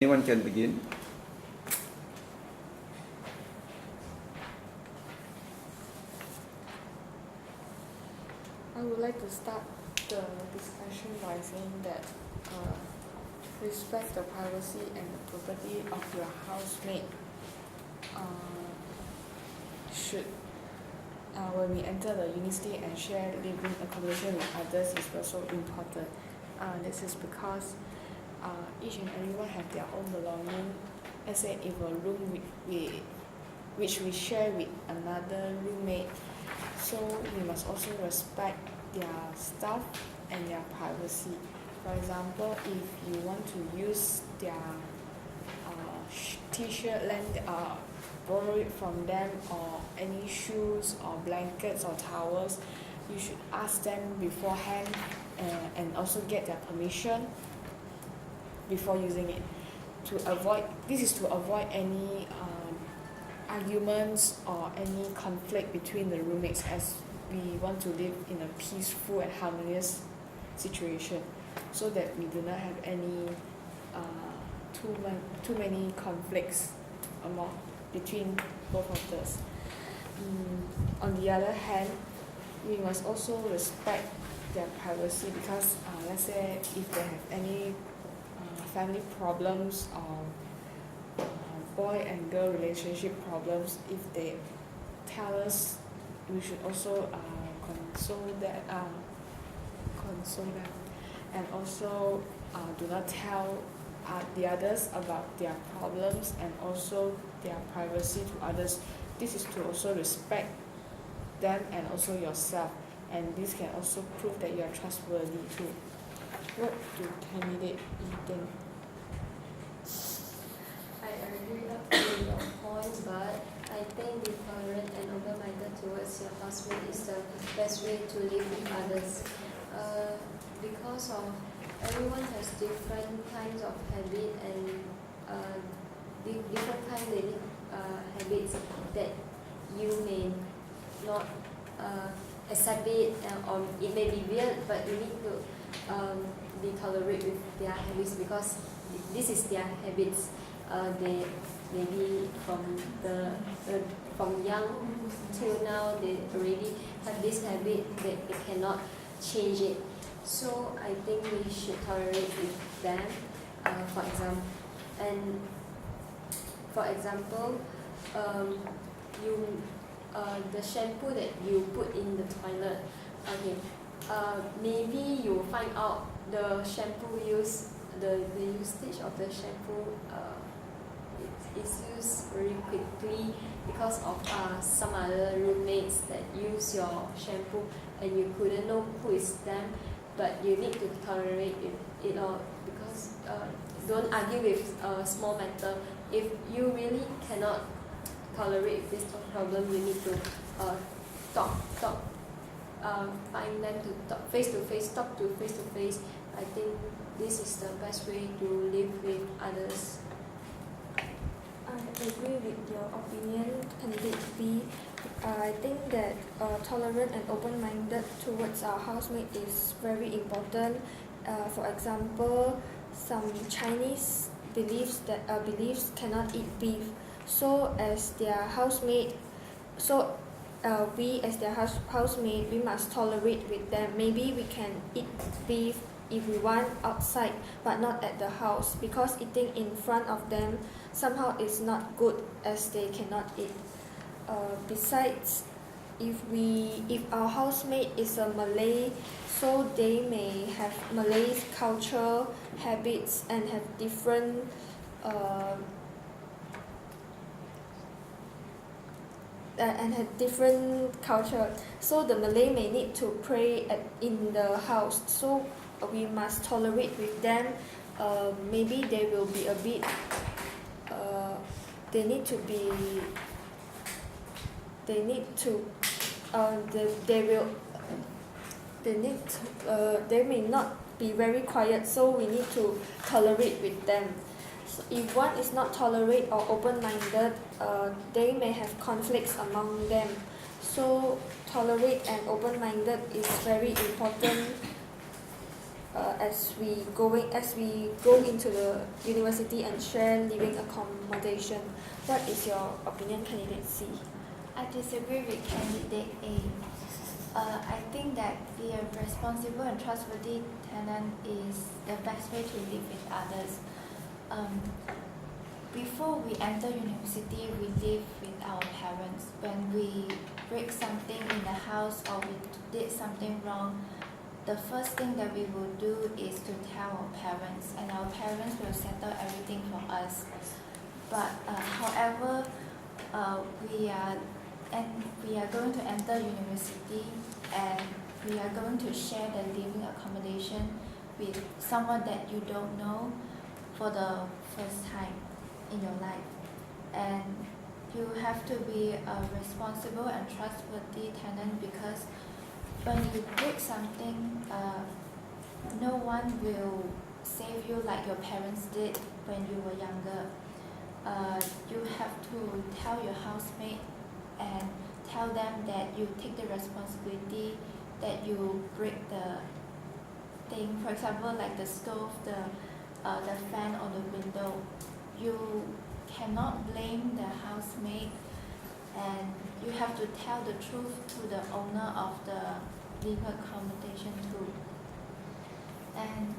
Anyone can begin. I would like to start the discussion by saying that respect the privacy and the property of your housemate should when we enter the unit stay and share living accommodation with others is also important. This is because each and everyone have their own belonging. Let's say if a room which we share with another roommate, so we must also respect their stuff and their privacy. For example, if you want to use their t-shirt, borrow it from them, or any shoes or blankets or towels, you should ask them beforehand and also get their permission before using it. This is to avoid any arguments or any conflict between the roommates, as we want to live in a peaceful and harmonious situation, so that we do not have any too many conflicts between both of us. On the other hand, we must also respect their privacy, because let's say if they have any family problems or boy and girl relationship problems, if they tell us, we should also console them, and also do not tell the others about their problems and also their privacy to others. This is to also respect them and also yourself, and this can also prove that you are trustworthy too. What do candidate think? I agree up to your point, but I think being tolerant and open-minded towards your housemate is the best way to live with others. Because of everyone has different kinds of habit and different kind of living habits that you may not accept it, or it may be weird, but you need to be tolerant with their habits, because this is their habits. They maybe from young till now they already have this habit that they cannot change it. So I think we should tolerate with them. For example, the shampoo that you put in the toilet. Okay, maybe you find out the shampoo the usage of the shampoo is used very quickly because of some other roommates that use your shampoo, and you couldn't know who is them, but you need to tolerate it all, because don't argue with a small matter. If you really cannot tolerate this problem, you need to find them to talk face to face. I think this is the best way to live with others. I agree with your opinion, candidate B. I think that tolerant and open-minded towards our housemate is very important. For example, some Chinese beliefs cannot eat beef. So as their housemate, we as their housemate, we must tolerate with them. Maybe we can eat beef if we want outside, but not at the house, because eating in front of them somehow is not good, as they cannot eat. Besides, if our housemate is a Malay, so they may have Malay culture, habits, and have different culture. So the Malay may need to pray in the house. So we must tolerate with them. Maybe they will be a bit. They may not be very quiet. So we need to tolerate with them. So if one is not tolerate or open-minded, they may have conflicts among them. So tolerate and open-minded is very important as we go into the university and share living accommodation. What is your opinion, candidate C? I disagree with candidate A. I think that be a responsible and trustworthy tenant is the best way to live with others. Before we enter university, we live with our parents. When we break something in the house or we did something wrong, the first thing that we will do is to tell our parents, and our parents will settle everything for us. But however, we are going to enter university, and we are going to share the living accommodation with someone that you don't know for the first time in your life. And you have to be a responsible and trustworthy tenant, because when you break something, no one will save you like your parents did when you were younger. You have to tell your housemate and tell them that you take the responsibility that you break the thing. For example, like the stove, the fan or the window. You cannot blame the housemate, and you have to tell the truth to the owner of the living accommodation too. And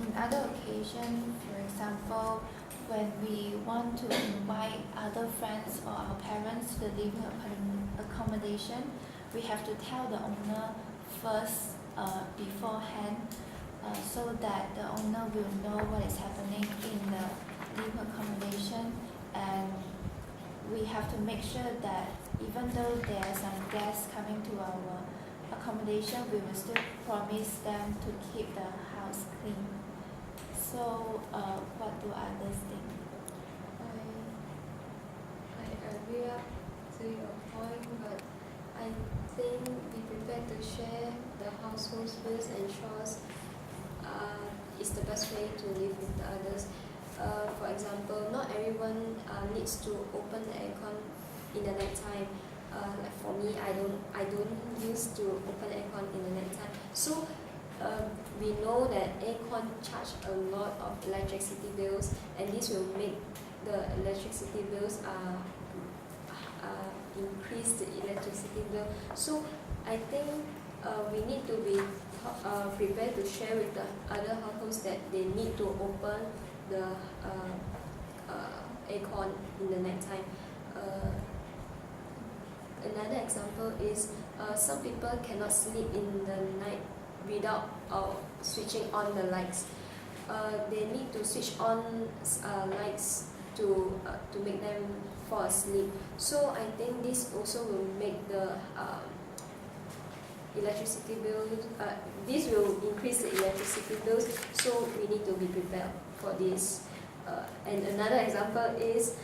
in other occasions, for example, when we want to invite other friends or our parents to the living accommodation, we have to tell the owner first beforehand, so that the owner will know what is happening in the living accommodation. And we have to make sure that even though there are some guests coming to our accommodation, we will still promise them to keep the house clean. So what do others think? I agree up to your point, but I think be prepared to share the household bills and chores is the best way to live with the others. For example, not everyone needs to open the aircon in the night time. Like for me, I don't used to open the aircon in the night time. So we know that aircon charge a lot of electricity bills, and this will make the electricity bills increase the electricity bill. So I think we need to be prepared to share with the other households that they need to open the aircon in the night time. Another example is some people cannot sleep in the night without switching on the lights. They need to switch on lights to make them fall asleep. So I think this also will make the electricity bill. This will increase the electricity bills. So we need to be prepared for this. And another example is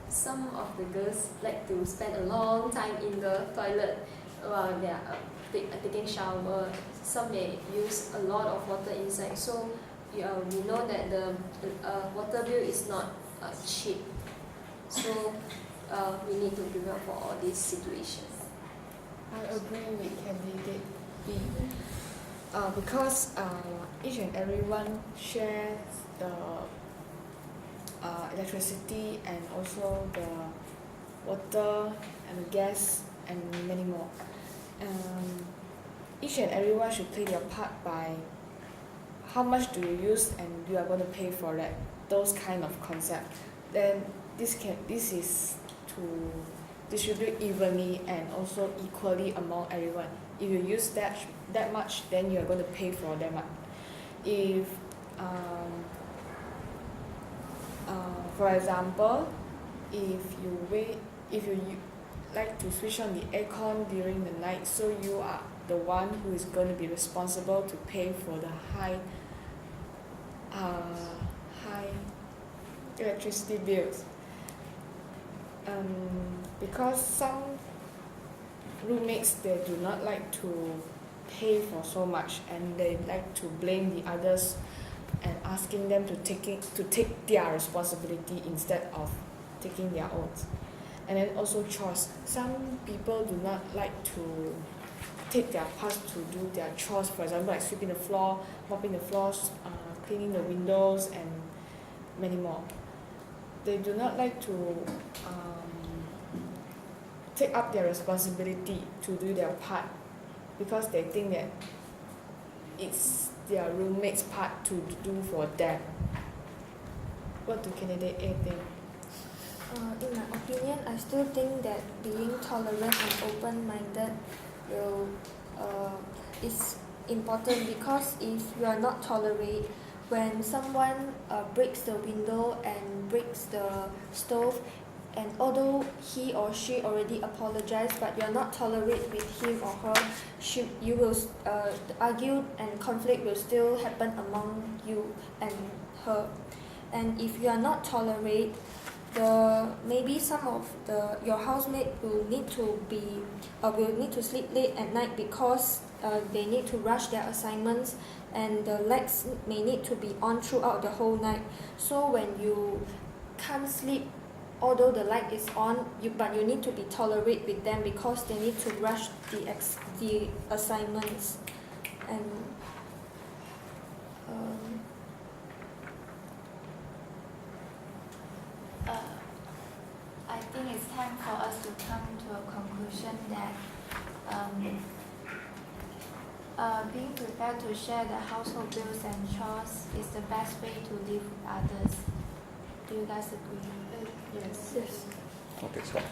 some of the girls like to spend a long time in the toilet while they are taking shower. Some may use a lot of water inside. So we know that the water bill is not cheap. So we need to prepare for all these situations. I agree with candidate B. Because each and everyone shares the electricity and also the water and the gas and many more. Each and everyone should play their part by how much do you use and you are going to pay for that. Those kind of concept. Then this is to distribute evenly and also equally among everyone. If you use that much, then you are going to pay for that much. If for example, if you like to switch on the aircon during the night, so you are the one who is going to be responsible to pay for the high electricity bills. Because some roommates, they do not like to pay for so much, and they like to blame the others and asking them to take their responsibility instead of taking their own. And then also chores. Some people do not like to take their parts to do their chores, for example, like sweeping the floor, mopping the floors, cleaning the windows, and many more. They do not like to take up their responsibility to do their part because they think that it's their roommate's part to do for them. What do candidate A think? In my opinion, I still think that being tolerant and open-minded is important, because if you are not tolerant, when someone breaks the window and breaks the stove, and although he or she already apologized, but you are not tolerant with him or her, you will argue and conflict will still happen among you and her. And if you are not tolerant, maybe some of your housemate will need to sleep late at night because they need to rush their assignments, and the lights may need to be on throughout the whole night. So when you can't sleep, although the light is on, but you need to be tolerant with them because they need to rush the assignments. And I think it's time for us to come to a conclusion that being prepared to share the household bills and chores is the best way to live with others. Do you guys agree? Yes. yes. Okay, stop.